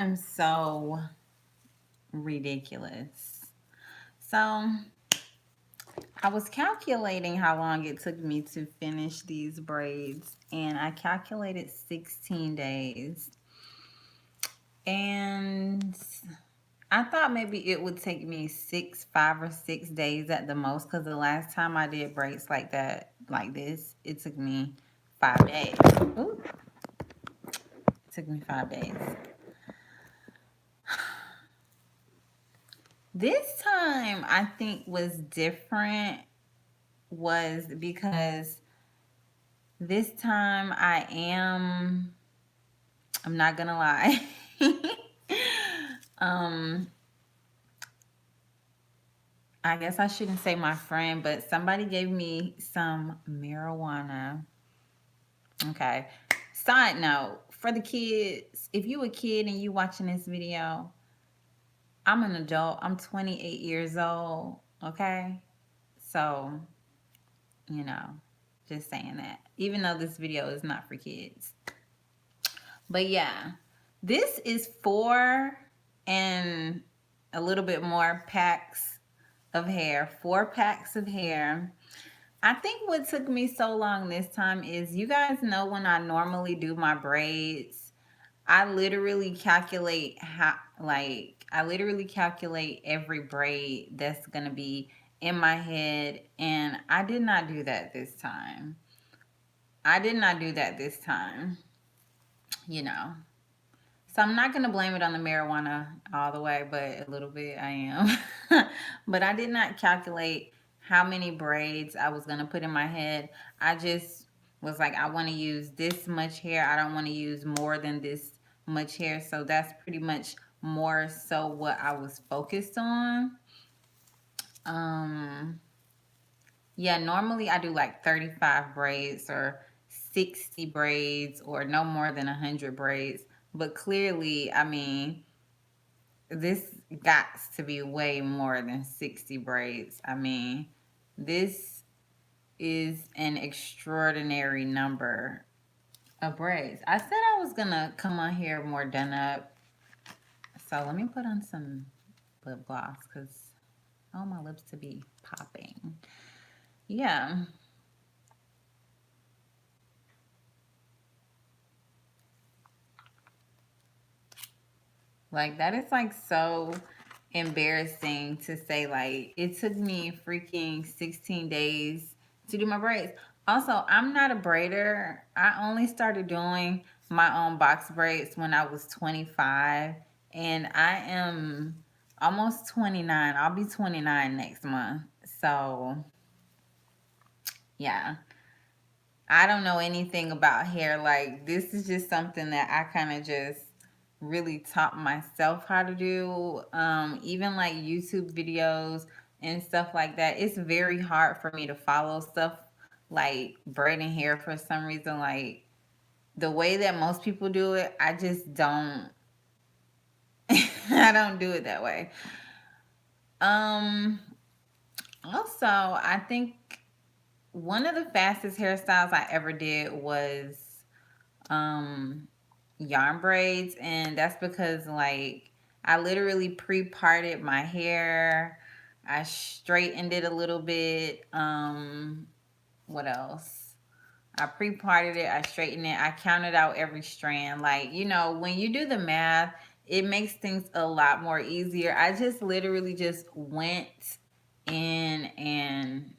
I'm so ridiculous. So I was calculating how long it took me to finish these braids, and I calculated 16 days. And I thought maybe it would take me 5 or 6 days at the most, because the last time I did braids like that, like this, it took me 5 days. Ooh, it took me 5 days. This time I think was different, was because this time I'm not gonna lie. um I guess I shouldn't say my friend, but somebody gave me some marijuana. Okay. Side note, for the kids, if you a kid and you watching this video, I'm an adult. I'm 28 years old. Okay. So, you know, just saying that. Even though this video is not for kids. But yeah, this is 4 and a little bit more packs of hair. 4 packs of hair. I think what took me so long this time is, you guys know when I normally do my braids, I literally calculate every braid that's going to be in my head, and I did not do that this time. I did not do that this time, you know. So I'm not going to blame it on the marijuana all the way, but a little bit I am. But I did not calculate how many braids I was going to put in my head. I just was like, I want to use this much hair. I don't want to use more than this much hair. So that's pretty much more so what I was focused on. Um, yeah, normally I do like 35 braids or 60 braids or no more than 100 braids. But clearly, I mean, this got to be way more than 60 braids. I mean, this is an extraordinary number of braids. I said I was going to come on here more done up. So let me put on some lip gloss because I want my lips to be popping. Yeah. Like, that is like so embarrassing to say. Like, it took me freaking 16 days to do my braids. Also, I'm not a braider. I only started doing my own box braids when I was 25, and I am almost 29. I'll be 29 next month. So, yeah. I don't know anything about hair. Like, this is just something that I kind of just really taught myself how to do. Even like YouTube videos and stuff like that. It's very hard for me to follow stuff like braiding hair for some reason. Like, the way that most people do it, I just don't. I don't do it that way. Um. Also, I think one of the fastest hairstyles I ever did was um yarn braids, and that's because like I literally pre-parted my hair. I straightened it a little bit. What else? I pre-parted it, I straightened it, I counted out every strand. Like, when you do the math, it makes things a lot more easier. I just literally just went in and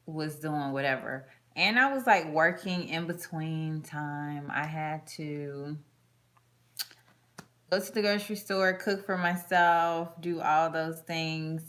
was doing whatever. And I was like working in between time. I had to go to the grocery store, cook for myself, do all those things.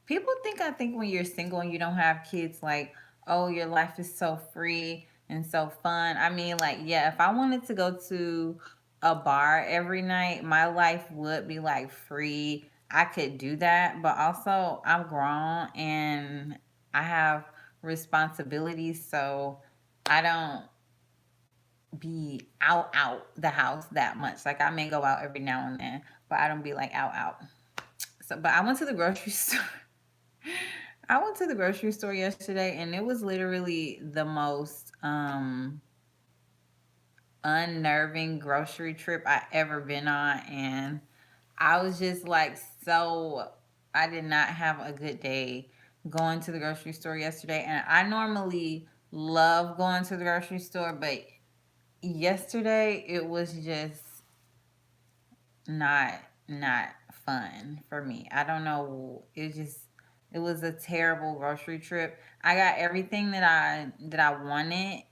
People I think when you're single and you don't have kids, like, oh, your life is so free and so fun. I mean, like, yeah, if I wanted to go to a bar every night, my life would be like free. I could do that, but also I'm grown and I have responsibilities, so I don't be out the house that much. Like, I may go out every now and then, but I don't be like out. So, but I went to the grocery store. I went to the grocery store yesterday, and it was literally the most unnerving grocery trip I ever been on, and I was just like, so I did not have a good day going to the grocery store yesterday. And I normally love going to the grocery store, but yesterday it was just not not fun for me. I don't know. It was a terrible grocery trip. I got everything that I wanted,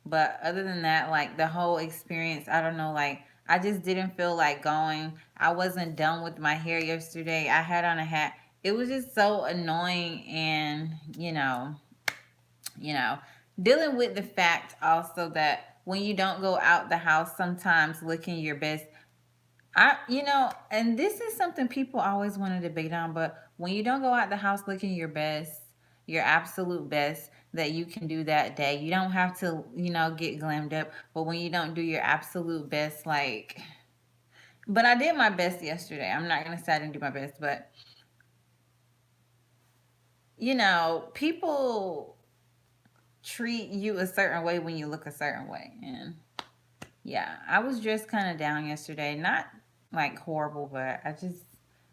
but other than that, like the whole experience, I don't know, like I just didn't feel like going. I wasn't done with my hair yesterday. I had on a hat. It was just so annoying, and you know, dealing with the fact also that when you don't go out the house sometimes looking your best, and this is something people always want to debate on, but when you don't go out the house looking your best, your absolute best that you can do that day, you don't have to, get glammed up. But when you don't do your absolute best, but I did my best yesterday. I'm not going to say I didn't do my best, but, people treat you a certain way when you look a certain way. And yeah, I was just kind of down yesterday. Not like horrible, but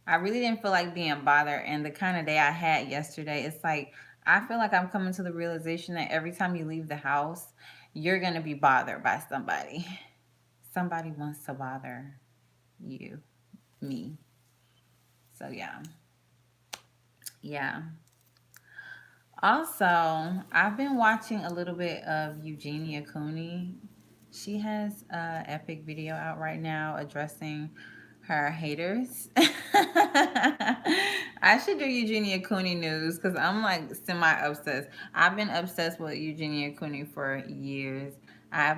I really didn't feel like being bothered. And the kind of day I had yesterday, it's like, I feel like I'm coming to the realization that every time you leave the house, you're going to be bothered by somebody. Somebody wants to bother you, me. So, yeah. Yeah. Also, I've been watching a little bit of Eugenia Cooney. She has a epic video out right now addressing her haters. I should do Eugenia Cooney news because I'm like semi obsessed. I've been obsessed with Eugenia Cooney for years. I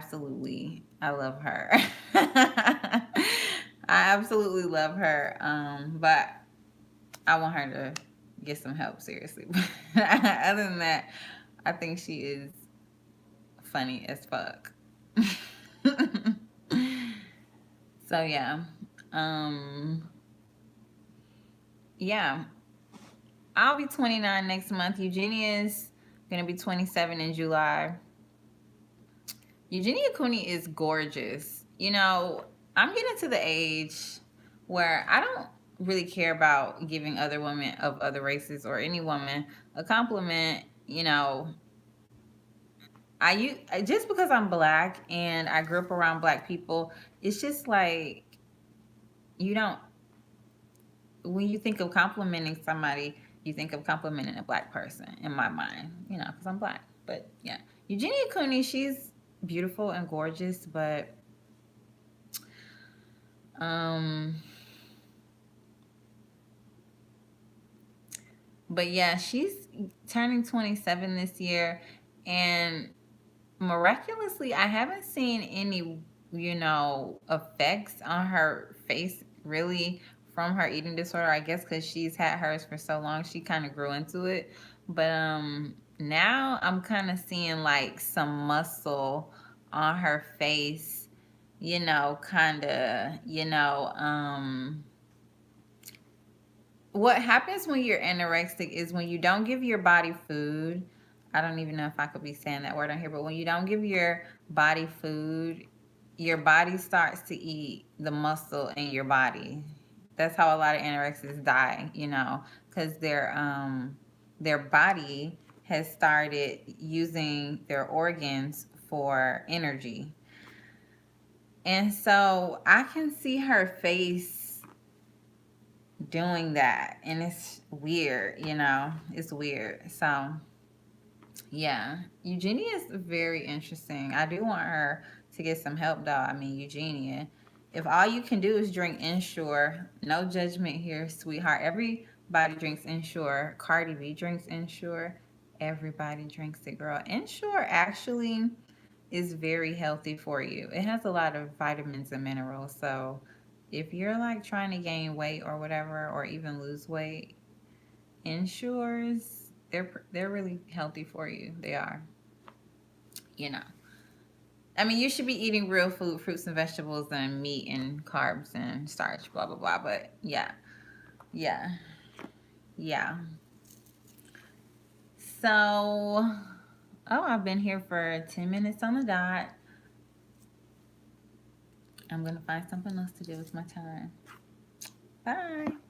love her. I absolutely love her. But I want her to get some help, seriously. Other than that, I think she is funny as fuck. So yeah. Um yeah. I'll be 29 next month. Eugenia's gonna be 27 in July. Eugenia Cooney is gorgeous. I'm getting to the age where I don't really care about giving other women of other races or any woman a compliment. Just because I'm black and I grew up around black people, it's just like you don't when you think of complimenting somebody, you think of complimenting a black person in my mind, because I'm black. But yeah, Eugenia Cooney, she's beautiful and gorgeous, um, but yeah, she's turning 27 this year, and miraculously, I haven't seen any, effects on her face really from her eating disorder. I guess because she's had hers for so long, she kind of grew into it. But now I'm kind of seeing like some muscle on her face, kind of, what happens when you're anorexic is when you don't give your body food. I don't even know if I could be saying that word on here, but when you don't give your body food, your body starts to eat the muscle in your body. That's how a lot of anorexics die, because their body has started using their organs for energy. And so I can see her face doing that, and it's weird. It's weird. So yeah, Eugenia is very interesting. I do want her to get some help, though. I mean, Eugenia, if all you can do is drink Ensure, no judgment here, sweetheart. Everybody drinks Ensure. Cardi B drinks Ensure. Everybody drinks it, girl. Ensure actually is very healthy for you. It has a lot of vitamins and minerals. So if you're like trying to gain weight or whatever, or even lose weight, Ensures, they're really healthy for you. They are. You know. I mean, you should be eating real food, fruits and vegetables and meat and carbs and starch, blah blah blah. But yeah. Yeah. Yeah. So, I've been here for 10 minutes on the dot. I'm gonna find something else to do with my time. Bye.